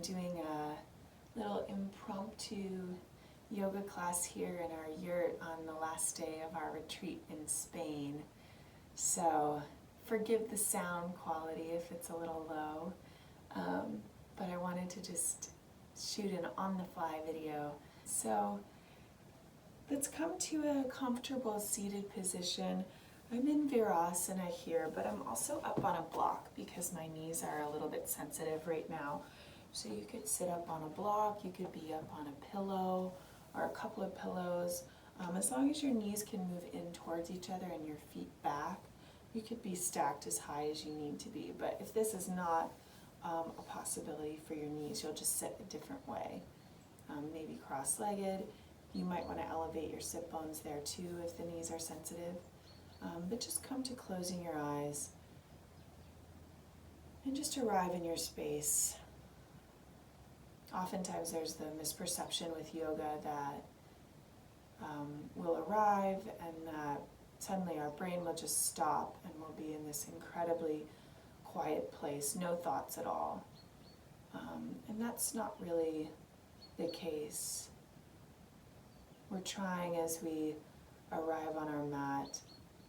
doing a little impromptu yoga class here in our yurt on the last day of our retreat in Spain. So forgive the sound quality if it's a little low, but I wanted to just shoot an on-the-fly video. So let's come to a comfortable seated position. I'm in Virasana here, but I'm also up on a block because my knees are a little bit sensitive right now. So you could sit up on a block, you could be up on a pillow or a couple of pillows. As long as your knees can move in towards each other and your feet back, you could be stacked as high as you need to be. But if this is not a possibility for your knees, you'll just sit a different way. Maybe cross-legged. You might want to elevate your sit bones there too if the knees are sensitive. But just come to closing your eyes and just arrive in your space. Oftentimes there's the misperception with yoga that we'll arrive and that suddenly our brain will just stop and we'll be in this incredibly quiet place, no thoughts at all. And that's not really the case. We're trying as we arrive on our mat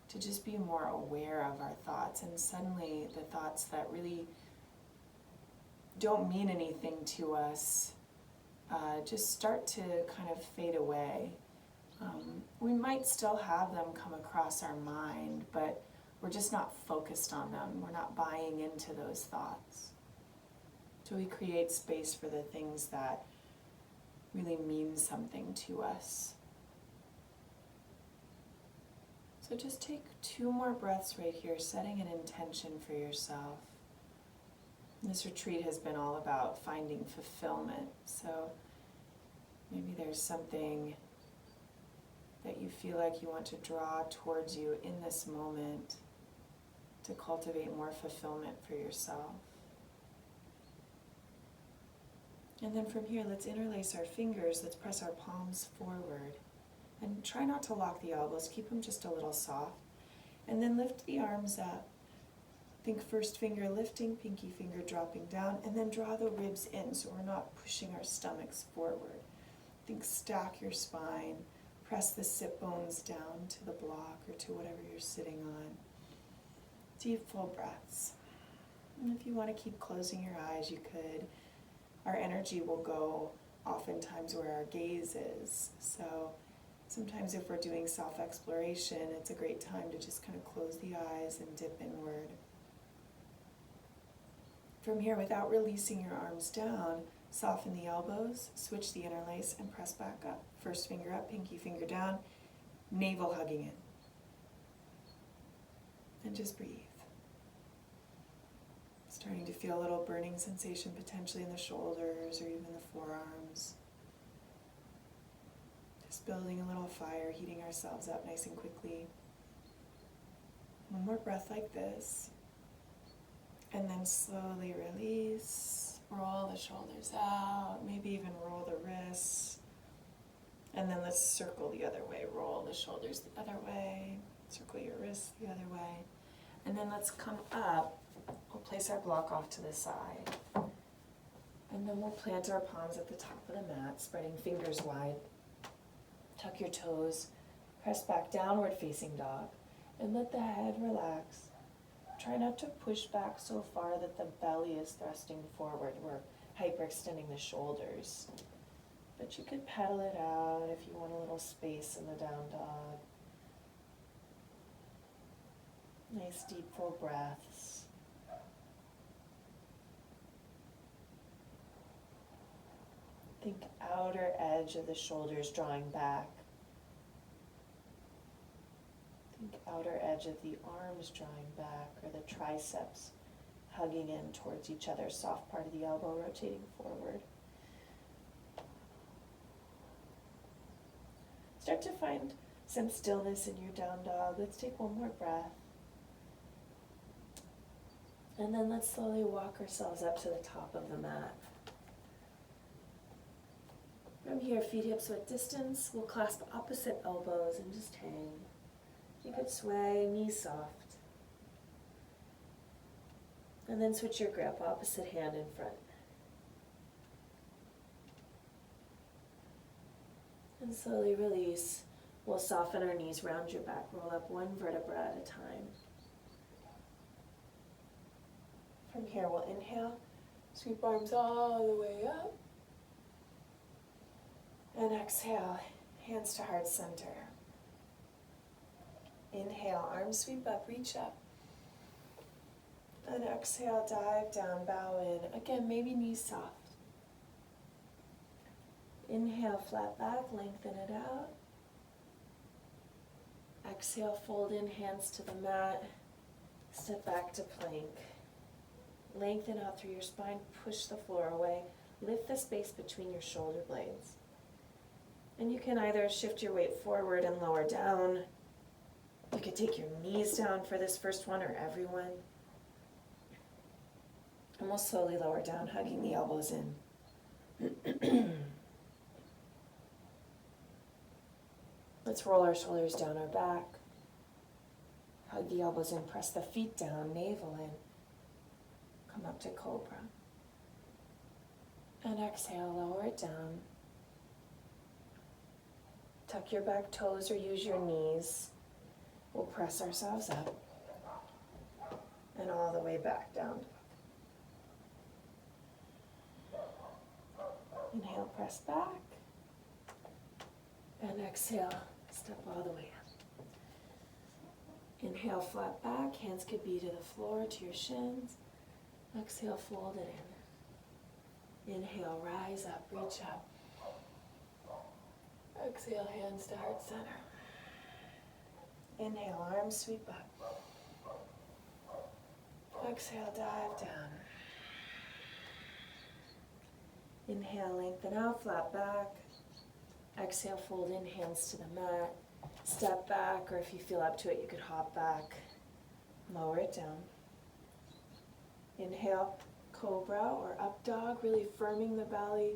to just be more aware of our thoughts, and suddenly the thoughts that really don't mean anything to us just start to kind of fade away. We might still have them come across our mind, but we're just not focused on them. We're not buying into those thoughts. So we create space for the things that really mean something to us. So just take 2 more breaths right here, setting an intention for yourself. This retreat has been all about finding fulfillment. So maybe there's something that you feel like you want to draw towards you in this moment to cultivate more fulfillment for yourself. And then from here, let's interlace our fingers. Let's press our palms forward. And try not to lock the elbows. Keep them just a little soft. And then lift the arms up. Think first finger lifting, pinky finger dropping down, and then draw the ribs in so we're not pushing our stomachs forward. Think stack your spine. Press the sit bones down to the block or to whatever you're sitting on. Deep, full breaths. And if you want to keep closing your eyes, you could. Our energy will go oftentimes where our gaze is. So sometimes if we're doing self-exploration, it's a great time to just kind of close the eyes and dip inward. From here, without releasing your arms down, soften the elbows, switch the interlace, and press back up. First finger up, pinky finger down, navel hugging in. And just breathe. Starting to feel a little burning sensation potentially in the shoulders or even the forearms. Just building a little fire, heating ourselves up nice and quickly. One more breath like this. And then slowly release. Roll the shoulders out, maybe even roll the wrists. And then let's circle the other way. Roll the shoulders the other way. Circle your wrists the other way. And then let's come up. We'll place our block off to the side. And then we'll plant our palms at the top of the mat, spreading fingers wide. Tuck your toes. Press back, downward facing dog. And let the head relax. Try not to push back so far that the belly is thrusting forward. We're hyperextending the shoulders. But you could pedal it out if you want a little space in the down dog. Nice deep full breaths. Think outer edge of the shoulders drawing back. Think outer edge of the arms drawing back, or the triceps hugging in towards each other, soft part of the elbow rotating forward. Start to find some stillness in your down dog. Let's take one more breath. And then let's slowly walk ourselves up to the top of the mat. From here, feet hips width distance. We'll clasp opposite elbows and just hang. You could sway, knees soft. And then switch your grip, opposite hand in front. And slowly release. We'll soften our knees, round your back, roll up one vertebra at a time. From here, we'll inhale, sweep arms all the way up. And exhale, hands to heart center. Inhale, arms sweep up, reach up. And exhale, dive down, bow in. Again, maybe knees soft. Inhale, flat back, lengthen it out. Exhale, fold in, hands to the mat. Step back to plank. Lengthen out through your spine, push the floor away. Lift the space between your shoulder blades. And you can either shift your weight forward and lower down. You could take your knees down for this first one, or everyone. And we'll slowly lower down, hugging the elbows in. Let's roll our shoulders down our back. Hug the elbows in, press the feet down, navel in. Come up to cobra. And exhale, lower it down. Tuck your back toes or use your knees. We'll press ourselves up. And all the way back down. Inhale, press back. And exhale, step all the way up. Inhale, flat back. Hands could be to the floor, to your shins. Exhale, fold it in. Inhale, rise up, reach up. Exhale, hands to heart center. Inhale, arms sweep up. Exhale, dive down. Inhale, lengthen out, flat back. Exhale, fold in, hands to the mat. Step back, or if you feel up to it, you could hop back. Lower it down. Inhale, cobra or up dog, really firming the belly.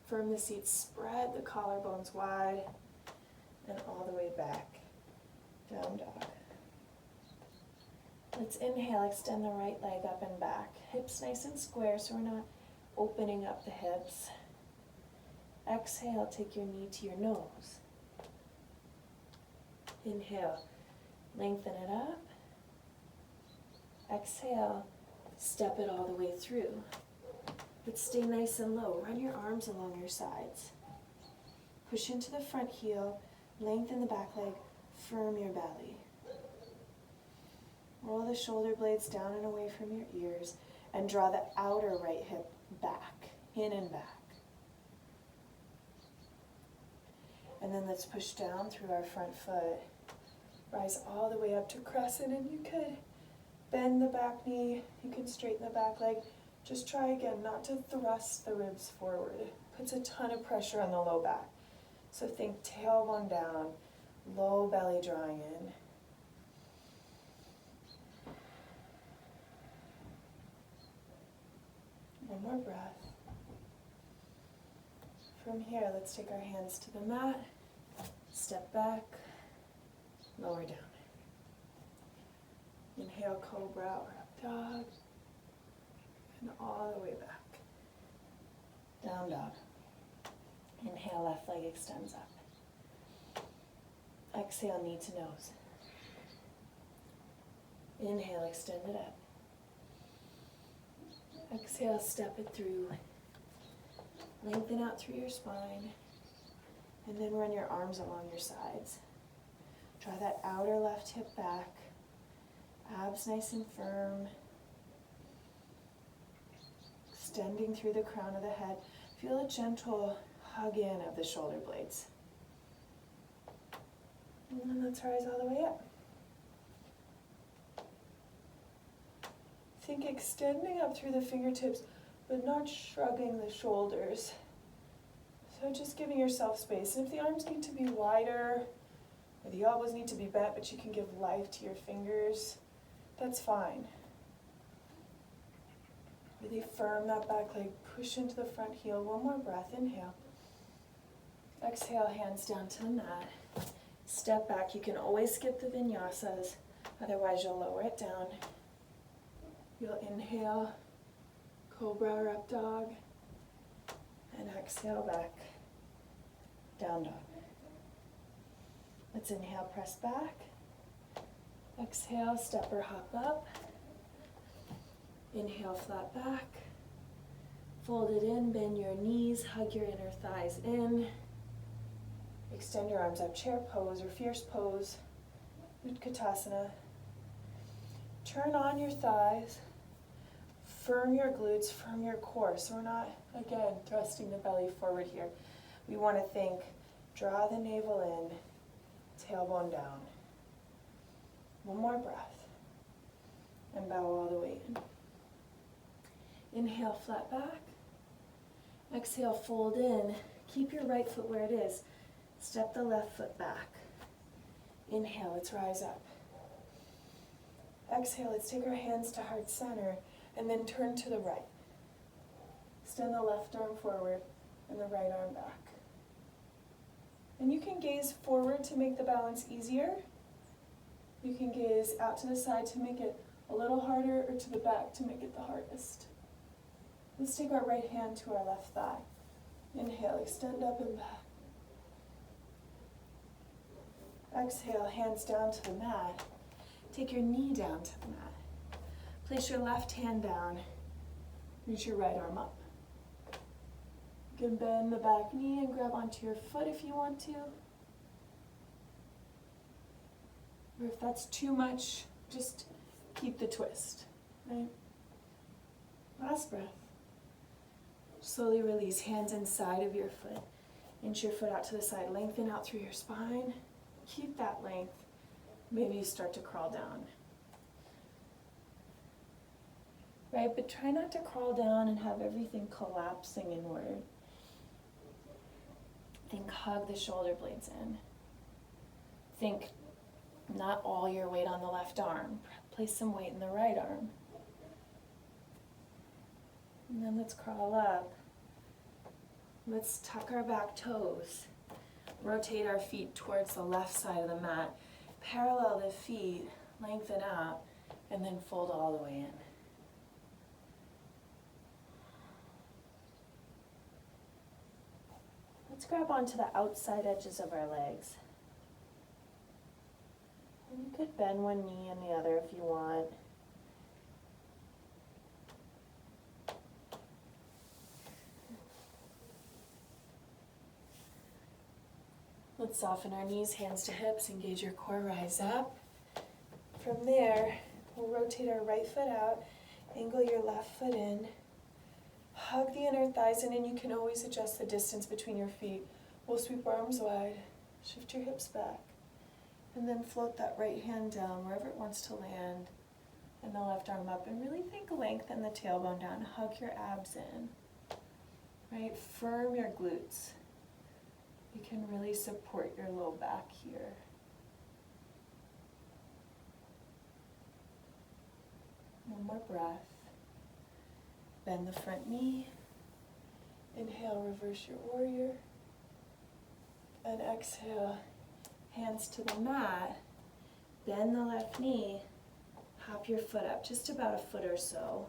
Firm the seat, spread the collarbones wide. And all the way back. Down dog. Let's inhale, extend the right leg up and back. Hips nice and square so we're not opening up the hips. Exhale, take your knee to your nose. Inhale, lengthen it up. Exhale, step it all the way through. But stay nice and low. Run your arms along your sides. Push into the front heel, lengthen the back leg, firm your belly. Roll the shoulder blades down and away from your ears and draw the outer right hip back, in and back. And then let's push down through our front foot. Rise all the way up to crescent, and you could bend the back knee, you can straighten the back leg. Just try again not to thrust the ribs forward. It puts a ton of pressure on the low back. So think tailbone down, low belly drawing in. One more breath. From here, let's take our hands to the mat, step back, lower down. Inhale, cobra or up dog, and all the way back. Down dog. Inhale, left leg extends up. Exhale, knee to nose. Inhale, extend it up. Exhale, step it through. Lengthen out through your spine. And then run your arms along your sides. Draw that outer left hip back. Abs nice and firm. Extending through the crown of the head. Feel a gentle hug in of the shoulder blades. And then let's rise all the way up. Think extending up through the fingertips, but not shrugging the shoulders. So just giving yourself space. And if the arms need to be wider, or the elbows need to be bent, but you can give life to your fingers, that's fine. Really firm that back leg, push into the front heel. One more breath, inhale. Exhale, hands down to the mat. Step back. You can always skip the vinyasas, otherwise you'll lower it down. You'll inhale, cobra or up dog, and exhale back, down dog. Let's inhale, press back. Exhale, step or hop up. Inhale, flat back. Fold it in, bend your knees, hug your inner thighs in. Extend your arms up, chair pose or fierce pose, Utkatasana. Turn on your thighs, firm your glutes, firm your core. So we're not, again, thrusting the belly forward here. We want to think, draw the navel in, tailbone down. One more breath, and bow all the way in. Inhale, flat back. Exhale, fold in. Keep your right foot where it is. Step the left foot back. Inhale, let's rise up. Exhale, let's take our hands to heart center and then turn to the right. Extend the left arm forward and the right arm back. And you can gaze forward to make the balance easier. You can gaze out to the side to make it a little harder, or to the back to make it the hardest. Let's take our right hand to our left thigh. Inhale, extend up and back. Exhale, hands down to the mat. Take your knee down to the mat. Place your left hand down. Reach your right arm up. You can bend the back knee and grab onto your foot if you want to. Or if that's too much, just keep the twist, right? Last breath. Slowly release, hands inside of your foot. Inch your foot out to the side, lengthen out through your spine. Keep that length. Maybe you start to crawl down. Right, but try not to crawl down and have everything collapsing inward. Think hug the shoulder blades in. Think not all your weight on the left arm. Place some weight in the right arm. And then let's crawl up. Let's tuck our back toes. Rotate our feet towards the left side of the mat. Parallel the feet, lengthen out, and then fold all the way in. Let's grab onto the outside edges of our legs. And you could bend one knee and the other if you want. Let's soften our knees, hands to hips, engage your core, rise up. From there, we'll rotate our right foot out, angle your left foot in, hug the inner thighs in, and you can always adjust the distance between your feet. We'll sweep arms wide, shift your hips back, and then float that right hand down wherever it wants to land, and the left arm up, and really think lengthen the tailbone down, hug your abs in, right? Firm your glutes. You can really support your low back here. One more breath. Bend the front knee. Inhale, reverse your warrior. And exhale, hands to the mat. Bend the left knee. Hop your foot up just about a foot or so.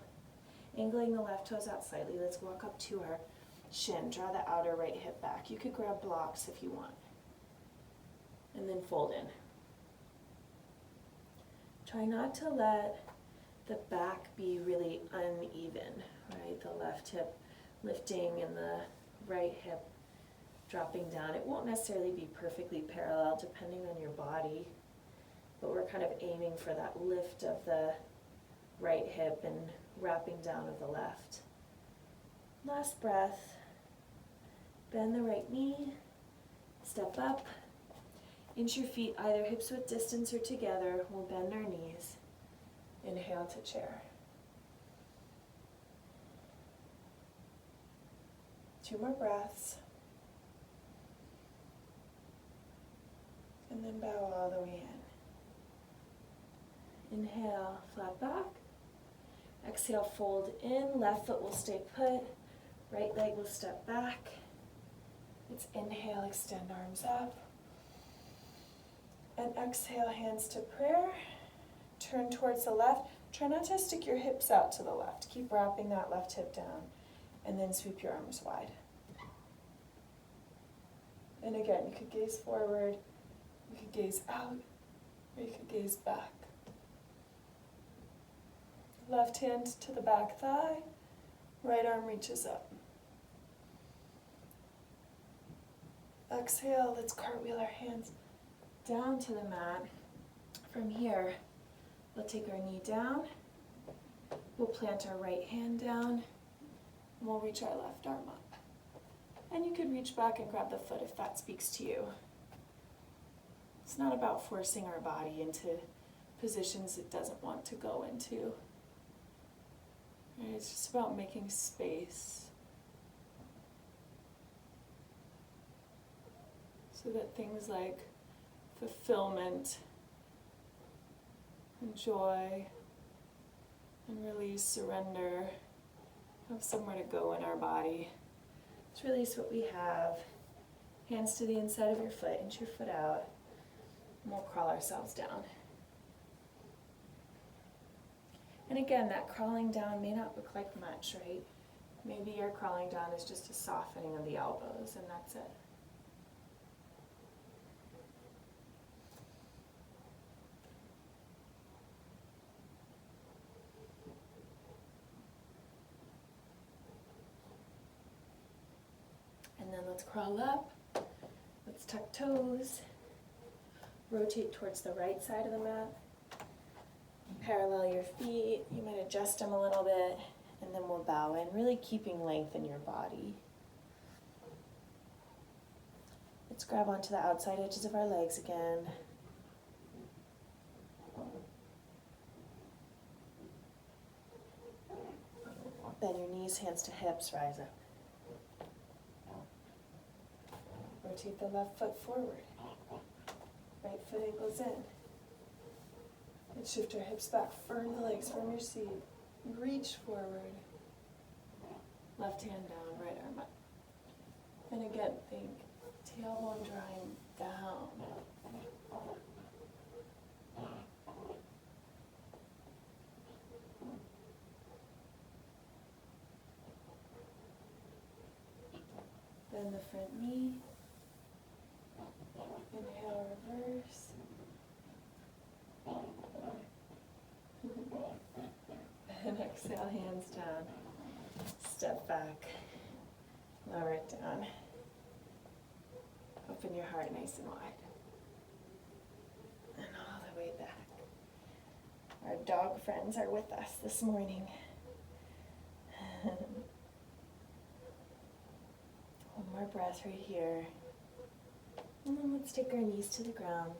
Angling the left toes out slightly. Let's walk up to our shin, draw the outer right hip back. You could grab blocks if you want. And then fold in. Try not to let the back be really uneven, right? The left hip lifting and the right hip dropping down. It won't necessarily be perfectly parallel depending on your body, but we're kind of aiming for that lift of the right hip and wrapping down of the left. Last breath. Bend the right knee, step up, inch your feet either hips width distance or together. We'll bend our knees. Inhale to chair. 2 more breaths. And then bow all the way in. Inhale, flat back. Exhale, fold in. Left foot will stay put. Right leg will step back. Let's inhale, extend arms up. And exhale, hands to prayer. Turn towards the left. Try not to stick your hips out to the left. Keep wrapping that left hip down. And then sweep your arms wide. And again, you could gaze forward. You could gaze out, or you could gaze back. Left hand to the back thigh, right arm reaches up. Exhale, let's cartwheel our hands down to the mat. From here, we'll take our knee down, we'll plant our right hand down, and we'll reach our left arm up. And you could reach back and grab the foot if that speaks to you. It's not about forcing our body into positions it doesn't want to go into. Right? It's just about making space so that things like fulfillment and joy and release, surrender, have somewhere to go in our body. Let's release what we have. Hands to the inside of your foot, inch your foot out, and we'll crawl ourselves down. And again, that crawling down may not look like much, right? Maybe your crawling down is just a softening of the elbows, and that's it. And then let's crawl up, let's tuck toes, rotate towards the right side of the mat, parallel your feet, you might adjust them a little bit, and then we'll bow in, really keeping length in your body. Let's grab onto the outside edges of our legs again. Bend your knees, hands to hips, rise up. Rotate the left foot forward. Right foot ankles in. And shift your hips back. Firm the legs from your seat. Reach forward. Left hand down, right arm up. And again, think tailbone drawing down. Bend the front knee. Inhale, reverse. And exhale, hands down. Step back. Lower it down. Open your heart nice and wide. And all the way back. Our dog friends are with us this morning. One more breath right here. And then let's take our knees to the ground.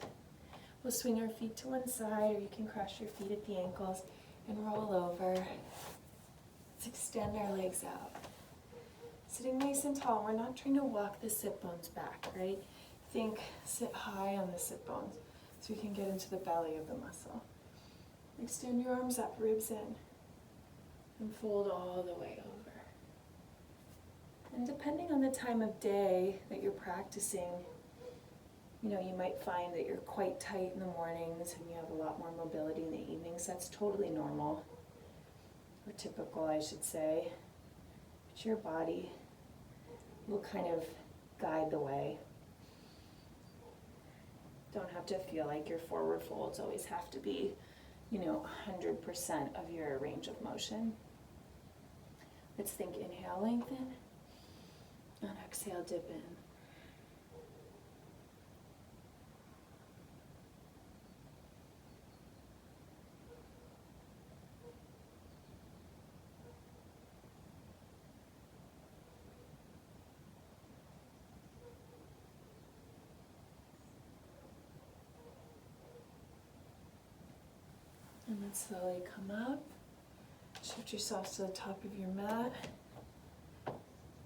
We'll swing our feet to one side, or you can cross your feet at the ankles and roll over. Let's extend our legs out. Sitting nice and tall, we're not trying to walk the sit bones back, right? Think sit high on the sit bones so we can get into the belly of the muscle. Extend your arms up, ribs in, and fold all the way over. And depending on the time of day that you're practicing, you might find that you're quite tight in the mornings and you have a lot more mobility in the evenings. That's totally normal, or typical, I should say. But your body will kind of guide the way. Don't have to feel like your forward folds always have to be, 100% of your range of motion. Let's think inhale, lengthen, and exhale, dip in. And then slowly come up, shift yourself to the top of your mat.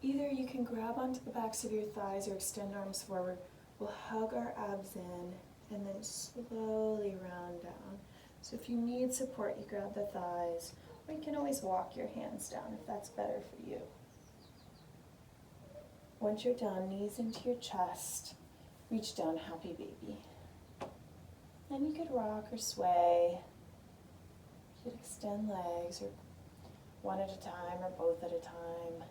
Either you can grab onto the backs of your thighs or extend arms forward. We'll hug our abs in and then slowly round down. So if you need support, you grab the thighs, or you can always walk your hands down if that's better for you. Once you're done, knees into your chest, reach down, happy baby. Then you could rock or sway. You could extend legs, or one at a time, or both at a time.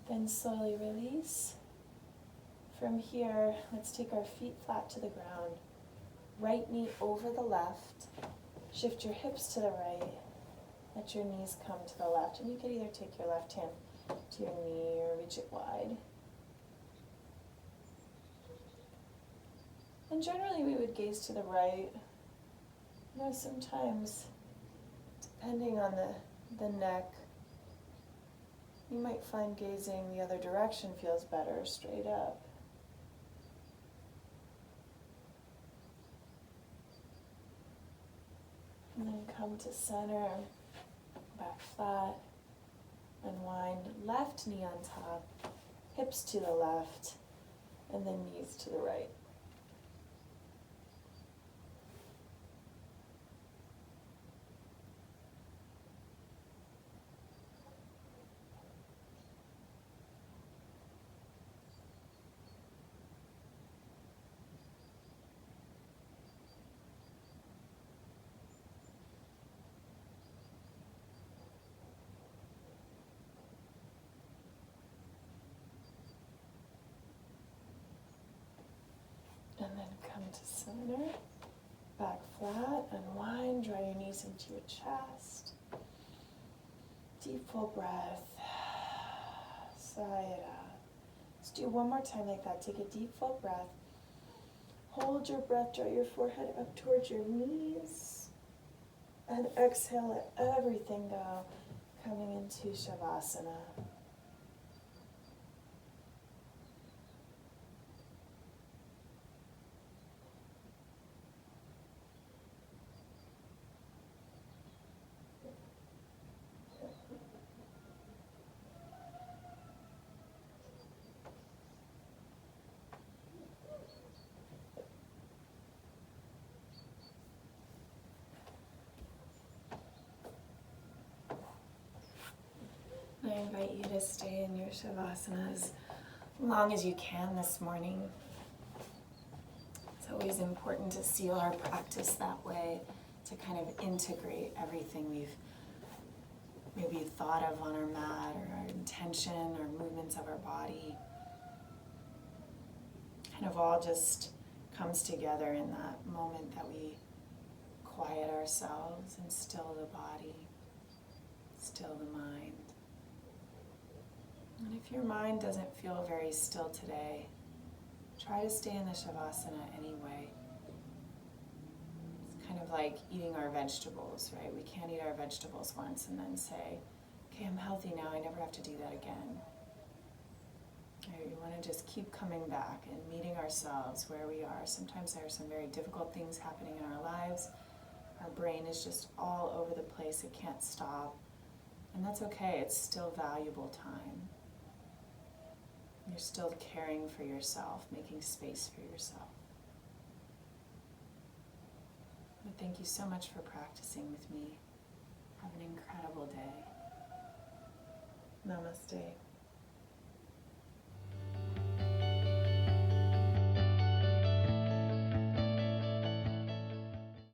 Then slowly release. from here, let's take our feet flat to the ground. Right knee over the left. Shift your hips to the right. Let your knees come to the left. And you could either take your left hand to your knee or reach it wide. And generally we would gaze to the right. You know, sometimes, depending on the neck, you might find gazing the other direction feels better, straight up. And then come to center, back flat, unwind, left knee on top, hips to the left, and then knees to the right. And then come to center, back flat, unwind, draw your knees into your chest. Deep full breath, sigh it out. Let's do one more time like that. Take a deep full breath. Hold your breath, draw your forehead up towards your knees. And exhale, let everything go, coming into Shavasana. I invite you to stay in your Shavasana as long as you can this morning. It's always important to seal our practice that way, to kind of integrate everything we've maybe thought of on our mat, or our intention, or movements of our body. Kind of all just comes together in that moment that we quiet ourselves and still the body, still the mind. And if your mind doesn't feel very still today, try to stay in the Shavasana anyway. It's kind of like eating our vegetables, right? We can't eat our vegetables once and then say, okay, I'm healthy now, I never have to do that again. Right? We want to just keep coming back and meeting ourselves where we are. Sometimes there are some very difficult things happening in our lives. Our brain is just all over the place, it can't stop. And that's okay, it's still valuable time. You're still caring for yourself, making space for yourself. But thank you so much for practicing with me. Have an incredible day. Namaste.